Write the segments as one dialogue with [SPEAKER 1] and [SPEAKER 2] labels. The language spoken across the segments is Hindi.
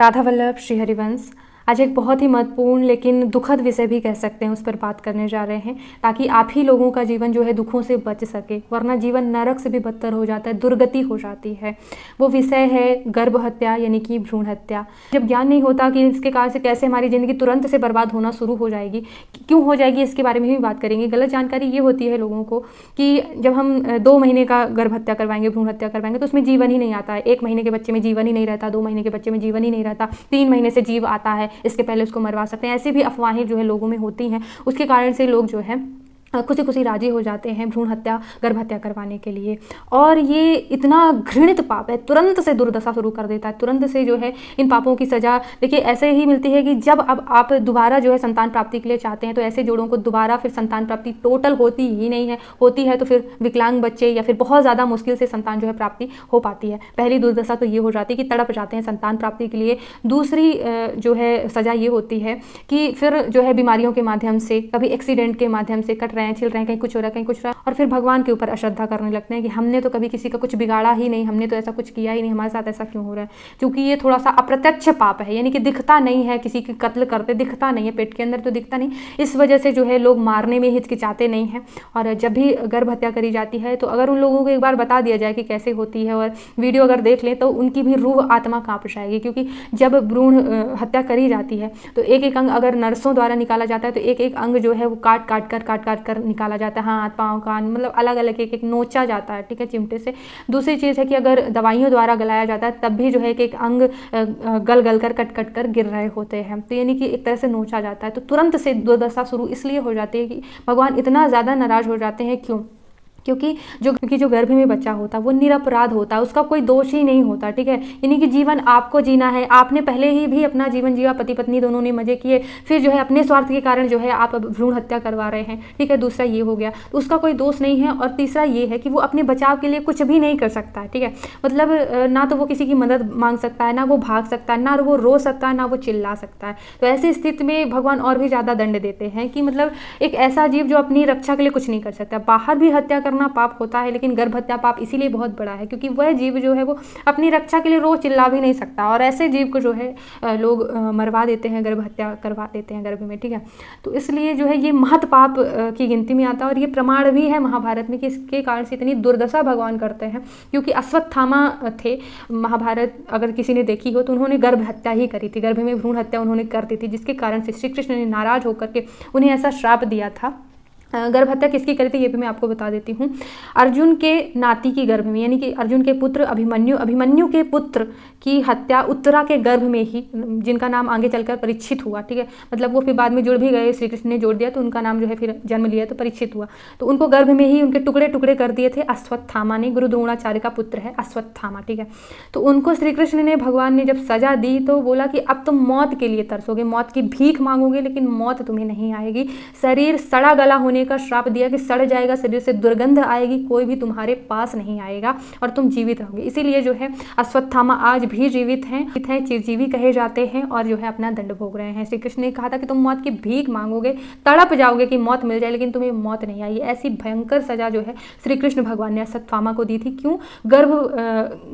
[SPEAKER 1] राधा वल्लभ श्री हरिवंश आज एक बहुत ही महत्वपूर्ण लेकिन दुखद विषय भी कह सकते हैं, उस पर बात करने जा रहे हैं ताकि आप ही लोगों का जीवन जो है दुखों से बच सके, वरना जीवन नरक से भी बदतर हो जाता है, दुर्गति हो जाती है। वो विषय है गर्भ हत्या यानी कि भ्रूण हत्या। जब ज्ञान नहीं होता कि इसके कारण से कैसे हमारी ज़िंदगी तुरंत से बर्बाद होना शुरू हो जाएगी, क्यों हो जाएगी, इसके बारे में भी बात करेंगे। गलत जानकारी ये होती है लोगों को कि जब हम 2 महीने का गर्भ हत्या करवाएंगे, भ्रूण हत्या करवाएंगे तो उसमें जीवन ही नहीं आता है। 1 महीने के बच्चे में जीवन ही नहीं रहता, 2 महीने के बच्चे में जीवन ही नहीं रहता, 3 महीने से जीव आता है, इसके पहले उसको मरवा सकते हैं। ऐसी भी अफवाहें जो है लोगों में होती हैं, उसके कारण से लोग जो है खुशी खुशी राजी हो जाते हैं भ्रूण हत्या, गर्भ हत्या करवाने के लिए। और ये इतना घृणित पाप है, तुरंत से दुर्दशा शुरू कर देता है, तुरंत से जो है इन पापों की सज़ा देखिए ऐसे ही मिलती है कि जब अब आप दोबारा जो है संतान प्राप्ति के लिए चाहते हैं तो ऐसे जोड़ों को दोबारा फिर संतान प्राप्ति टोटल होती ही नहीं है, होती है तो फिर विकलांग बच्चे या फिर बहुत ज़्यादा मुश्किल से संतान जो है प्राप्ति हो पाती है। पहली दुर्दशा तो ये हो जाती है कि तड़प जाते हैं संतान प्राप्ति के लिए। दूसरी जो है सज़ा ये होती है कि फिर जो है बीमारियों के माध्यम से, कभी एक्सीडेंट के माध्यम से कट रहे हैं, छिल रहे हैं, कहीं कुछ हो रहा है, कहीं कुछ हो रहा है, और फिर भगवान के ऊपर अश्रद्धा करने लगते हैं कि हमने तो कभी किसी का कुछ बिगाड़ा ही नहीं, हमने तो ऐसा कुछ किया ही नहीं, हमारे साथ ऐसा क्यों हो रहा है। क्योंकि ये थोड़ा सा अप्रत्यक्ष पाप है, यानी कि दिखता नहीं है, किसी की कत्ल करते दिखता नहीं है, पेट के अंदर तो दिखता नहीं, इस वजह से जो है लोग मारने में हिचकिचाते नहीं हैं। और जब भी गर्भ हत्या करी जाती है तो अगर उन लोगों को एक बार बता दिया जाए कि कैसे होती है और वीडियो अगर देख लें तो उनकी भी रूह आत्मा कांप जाएगी। क्योंकि जब भ्रूण हत्या करी जाती है तो एक एक अंग अगर नर्सों द्वारा निकाला जाता है तो एक एक अंग जो है वो काट काट कर निकाला जाता है, हाथ पाँव कान मतलब अलग अलग एक एक नोचा जाता है, ठीक है, चिमटे से। दूसरी चीज़ है कि अगर दवाइयों द्वारा गलाया जाता है तब भी जो है कि एक अंग गल कर कट कर गिर रहे होते हैं, तो यानी कि एक तरह से नोचा जाता है। तो तुरंत से दुर्दशा शुरू इसलिए हो जाती है कि भगवान इतना ज़्यादा नाराज़ हो जाते हैं। क्यों? क्योंकि जो गर्भ में बच्चा होता है वो निरपराध होता है, उसका कोई दोष ही नहीं होता, ठीक है। यानी कि जीवन आपको जीना है, आपने पहले ही भी अपना जीवन जिया, पति पत्नी दोनों ने मजे किए, फिर जो है अपने स्वार्थ के कारण जो है आप भ्रूण हत्या करवा रहे हैं, ठीक है। दूसरा ये हो गया, तो उसका कोई दोष नहीं है। और तीसरा ये है कि वो अपने बचाव के लिए कुछ भी नहीं कर सकता है, ठीक है। मतलब ना तो वो किसी की मदद मांग सकता है, ना वो भाग सकता है, ना वो रो सकता है, ना वो चिल्ला सकता है। तो ऐसी स्थिति में भगवान और भी ज़्यादा दंड देते हैं कि मतलब एक ऐसा जीव जो अपनी रक्षा के लिए कुछ नहीं कर सकता। बाहर भी हत्या करना पाप होता है, लेकिन गर्भ हत्या पाप इसीलिए बहुत बड़ा है क्योंकि वह जीव जो है वो अपनी रक्षा के लिए रो चिल्ला भी नहीं सकता, और ऐसे जीव को जो है लोग मरवा देते हैं, गर्भ हत्या करवा देते हैं गर्भ में, ठीक है। तो इसलिए जो है ये महत पाप की गिनती में आता है। और ये प्रमाण भी है महाभारत में कि इसके कारण से इतनी दुर्दशा भगवान करते हैं। क्योंकि अश्वत्थामा थे, महाभारत अगर किसी ने देखी हो तो उन्होंने गर्भ हत्या ही करी थी, गर्भ में भ्रूण हत्या उन्होंने कर दी थी, जिसके कारण से श्री कृष्ण ने नाराज होकर के उन्हें ऐसा श्राप दिया था। गर्भ हत्या किसकी करी थी ये भी मैं आपको बता देती हूँ। अर्जुन के नाती की गर्भ में, यानी कि अर्जुन के पुत्र अभिमन्यु के पुत्र की हत्या उत्तरा के गर्भ में ही, जिनका नाम आगे चलकर परीक्षित हुआ, ठीक है। मतलब वो फिर बाद में जुड़ भी गए, श्री कृष्ण ने जोड़ दिया तो उनका नाम जो है फिर जन्म लिया तो परीक्षित हुआ। तो उनको गर्भ में ही उनके टुकड़े टुकड़े कर दिए थे अश्वत्थामा ने, गुरु द्रोणाचार्य का पुत्र है अश्वत्थामा, ठीक है। तो उनको श्री कृष्ण ने, भगवान ने जब सजा दी तो बोला कि अब तुम मौत के लिए तरसोगे, मौत की भीख मांगोगे, लेकिन मौत तुम्हें नहीं आएगी। शरीर सड़ा गला होने का श्राप दिया कि सड़ जाएगा, शरीर से दुर्गंध आएगी, कोई भी तुम्हारे पास नहीं आएगा और तुम जीवित रहोगे। इसीलिए जो है अश्वत्थामा आज भी जीवित हैं, चिरजीवी कहे जाते हैं और जो है अपना दंड भोग रहे हैं। श्री कृष्ण ने कहा था कि तुम मौत की भीख मांगोगे, तड़प जाओगे कि मौत मिल जाए, लेकिन तुम्हें मौत नहीं आई। ऐसी भयंकर सजा जो है श्री कृष्ण भगवान ने अश्वत्थामा को दी थी। क्यों? गर्भ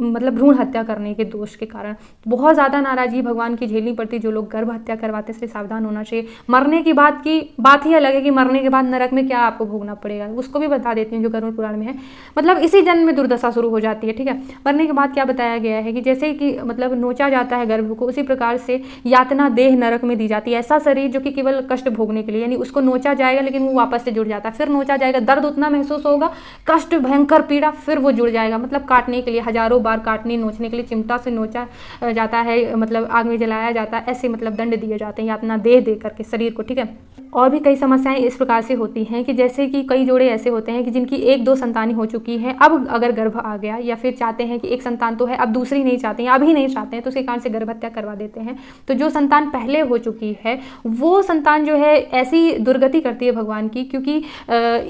[SPEAKER 1] मतलब भ्रूण हत्या करने के दोष के कारण बहुत ज़्यादा नाराजगी भगवान की झेलनी पड़ती। जो लोग गर्भ हत्या करवाते इसलिए सावधान होना चाहिए। मरने की बात की बात ही अलग है कि मरने के बाद नरक में क्या आपको भोगना पड़ेगा, उसको भी बता देती हूँ जो गरुड़ पुराण में है। मतलब इसी जन्म में दुर्दशा शुरू हो जाती है, ठीक है। मरने के बाद क्या बताया गया है कि जैसे कि मतलब नोचा जाता है गर्भ को, उसी प्रकार से यातना देह नरक में दी जाती है। ऐसा शरीर जो कि केवल कष्ट भोगने के लिए, यानी उसको नोचा जाएगा लेकिन वो वापस से जुड़ जाता है, फिर नोचा जाएगा, दर्द उतना महसूस होगा, कष्ट भयंकर पीड़ा, फिर वो जुड़ जाएगा। मतलब काटने के लिए हजारों बार काटने नोचने के लिए चिमटा से नोचा जाता है, मतलब आग में जलाया जाता है, ऐसे मतलब दंड दिए जाते हैं यातना देह दे करके शरीर को, ठीक है। और भी कई समस्याएं इस प्रकार से होती हैं कि जैसे कि कई जोड़े ऐसे होते हैं कि जिनकी 1-2 संतानें हो चुकी हैं, अब अगर गर्भ आ गया या फिर चाहते हैं कि एक संतान तो है अब दूसरी नहीं चाहते हैं, अभी नहीं चाहते हैं, तो उसके कारण से गर्भ हत्या करवा देते हैं। तो जो संतान पहले हो चुकी है वो संतान जो है ऐसी दुर्गति करती है भगवान की, क्योंकि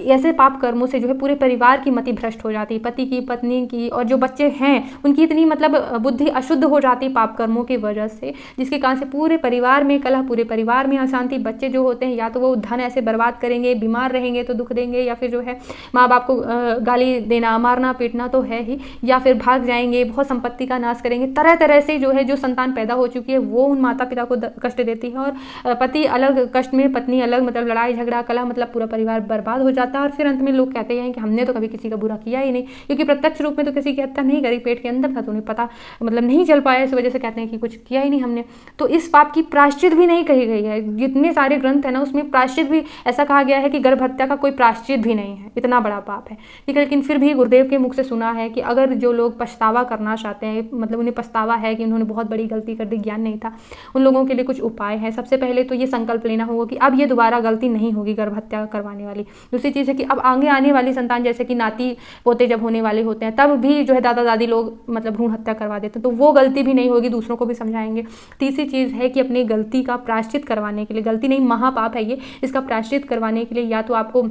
[SPEAKER 1] ऐसे पाप कर्मों से जो है पूरे परिवार की मति भ्रष्ट हो जाती है, पति की, पत्नी की, और जो बच्चे हैं उनकी इतनी मतलब बुद्धि अशुद्ध हो जाती है पाप कर्मों की वजह से, जिसके कारण से पूरे परिवार में कलह, पूरे परिवार में अशांति। बच्चे जो होते हैं या तो वो धन ऐसे बर्बाद करेंगे, बीमार बीमार रहेंगे तो दुख देंगे, या फिर जो है माँ बाप को गाली देना, मारना पीटना तो है ही, या फिर भाग जाएंगे, बहुत संपत्ति का नाश करेंगे। तरह तरह से जो है जो संतान पैदा हो चुकी है वो उन माता पिता को कष्ट देती है, और पति अलग कष्ट में, पत्नी अलग, मतलब लड़ाई झगड़ा कलह, मतलब पूरा परिवार बर्बाद हो जाता है। और फिर अंत में लोग कहते हैं कि हमने तो कभी किसी का बुरा किया ही नहीं, क्योंकि प्रत्यक्ष रूप में तो किसी की हत्या नहीं करी, पेट के अंदर था तो उन्हें पता मतलब नहीं चल पाया, इस वजह से कहते हैं कि कुछ किया ही नहीं हमने। तो इस पाप की प्रायश्चित भी नहीं कही गई है। जितने सारे ग्रंथ है ना उसमें प्रायश्चित भी ऐसा कहा गया है कि गर्भ हत्या का कोई प्रायश्चित भी नहीं है, इतना बड़ा पाप है, ठीक है। लेकिन फिर भी गुरुदेव के मुख से सुना है कि अगर जो लोग पछतावा करना चाहते हैं, मतलब उन्हें पछतावा है कि उन्होंने बहुत बड़ी गलती कर दी, ज्ञान नहीं था, उन लोगों के लिए कुछ उपाय है। सबसे पहले तो ये संकल्प लेना होगा कि अब ये दोबारा गलती नहीं होगी गर्भ हत्या करवाने वाली। दूसरी चीज़ है कि अब आगे आने वाली संतान, जैसे कि नाती पोते जब होने वाले होते हैं तब भी जो है दादा दादी लोग मतलब भ्रूण हत्या करवा देते हैं, तो वो गलती भी नहीं होगी, दूसरों को भी समझाएंगे। तीसरी चीज़ है कि अपनी गलती का प्रायश्चित करवाने के लिए, गलती नहीं महापाप है ये, इसका प्रायश्चित करवाने के लिए या तो आपको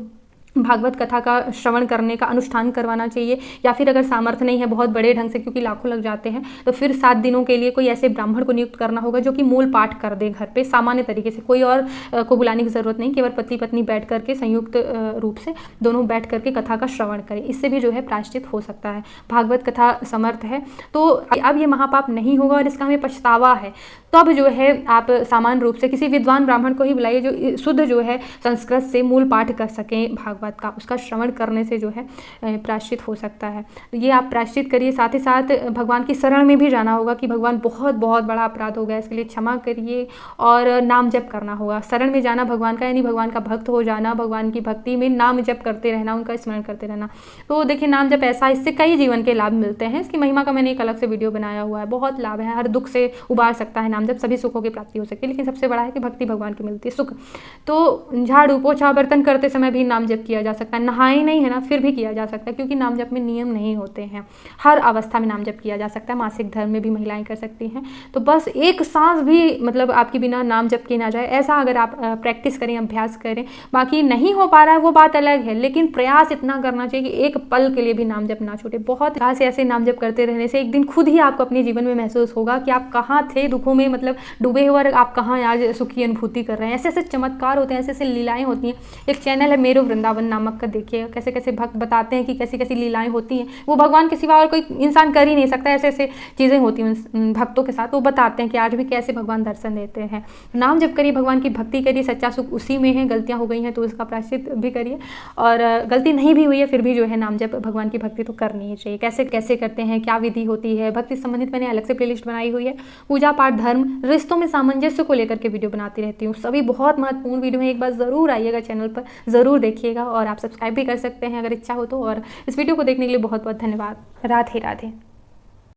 [SPEAKER 1] भागवत कथा का श्रवण करने का अनुष्ठान करवाना चाहिए, या फिर अगर सामर्थ्य नहीं है बहुत बड़े ढंग से, क्योंकि लाखों लग जाते हैं, तो फिर 7 दिनों के लिए कोई ऐसे ब्राह्मण को नियुक्त करना होगा जो कि मूल पाठ कर दे घर पे सामान्य तरीके से, कोई और को बुलाने की जरूरत नहीं, केवल पति पत्नी बैठ करके संयुक्त रूप से दोनों बैठ करके कथा का श्रवण करें। इससे भी जो है प्रायश्चित हो सकता है। भागवत कथा समर्थ है तो अब ये महापाप नहीं होगा और इसका हमें पछतावा है, तब जो है आप सामान्य रूप से किसी विद्वान ब्राह्मण को ही बुलाइए जो शुद्ध जो है संस्कृत से मूल पाठ कर सकें भागवत का, उसका श्रवण करने से जो है प्रायश्चित हो सकता है। तो ये आप प्रायश्चित करिए। साथ ही साथ भगवान की शरण में भी जाना होगा कि भगवान बहुत बहुत बड़ा अपराध हो गया, इसके लिए क्षमा करिए, और नाम जप करना होगा। शरण में जाना भगवान का यानी भगवान का भक्त हो जाना, भगवान की भक्ति में नाम जप करते रहना, उनका स्मरण करते रहना। तो देखिए नाम जप ऐसा, इससे कई जीवन के लाभ मिलते हैं। इसकी महिमा का मैंने एक अलग से वीडियो बनाया हुआ है, बहुत लाभ है, हर दुख से उबार सकता है नाम जब, सभी सुखों की प्राप्ति हो सकती है। लेकिन सबसे बड़ा है कि भक्ति भगवान की मिलती है, सुख। तो झाड़ू पोछा बर्तन करते समय भी नाम जप किया जा सकता है, नहाए नहीं है ना फिर भी किया जा सकता है, क्योंकि नाम जप में नियम नहीं होते हैं। हर अवस्था में नाम जप किया जा सकता है, मासिक धर्म में भी महिलाएं कर सकती हैं। तो बस एक सांस भी मतलब आपकी बिना नाम जप किए ना जाए, ऐसा अगर आप प्रैक्टिस करें, अभ्यास करें। बाकी नहीं हो पा रहा है वो बात अलग है, लेकिन प्रयास इतना करना चाहिए कि एक पल के लिए भी नाम जप ना छूटे। बहुत से ऐसे नाम जप करते रहने से एक दिन खुद ही आपको अपने जीवन में महसूस होगा कि आप कहाँ थे दुखों में, मतलब डूबे हुए, और आप कहाँ आज सुखी अनुभूति कर रहे हैं। ऐसे ऐसे चमत्कार होते हैं, ऐसे ऐसे लीलाएं होती हैं। एक चैनल है मेरू वृंदावन नामक का, देखिए कैसे कैसे भक्त बताते हैं कि कैसी कैसी लीलाएं होती हैं, वो भगवान के सिवा और कोई इंसान कर ही नहीं सकता। ऐसे ऐसे चीज़ें होती हैं उन भक्तों के साथ, वो बताते हैं कि आज भी कैसे भगवान दर्शन देते हैं। नाम जप करिए, भगवान की भक्ति करिए, सच्चा सुख उसी में है। गलतियाँ हो गई हैं तो उसका प्रायश्चित भी करिए, और गलती नहीं भी हुई है फिर भी जो है नाम जप भगवान की भक्ति तो करनी ही चाहिए। कैसे कैसे करते हैं, क्या विधि होती है, भक्ति संबंधित मैंने अलग से प्लेलिस्ट बनाई हुई है। पूजा पाठ, धर्म, रिश्तों में सामंजस्य को लेकर के वीडियो बनाती रहती हूँ, सभी बहुत महत्वपूर्ण वीडियो है। एक बार ज़रूर आइएगा चैनल पर, ज़रूर देखिएगा, और आप सब्सक्राइब भी कर सकते हैं अगर इच्छा हो तो। और इस वीडियो को देखने के लिए बहुत बहुत धन्यवाद। राधे राधे।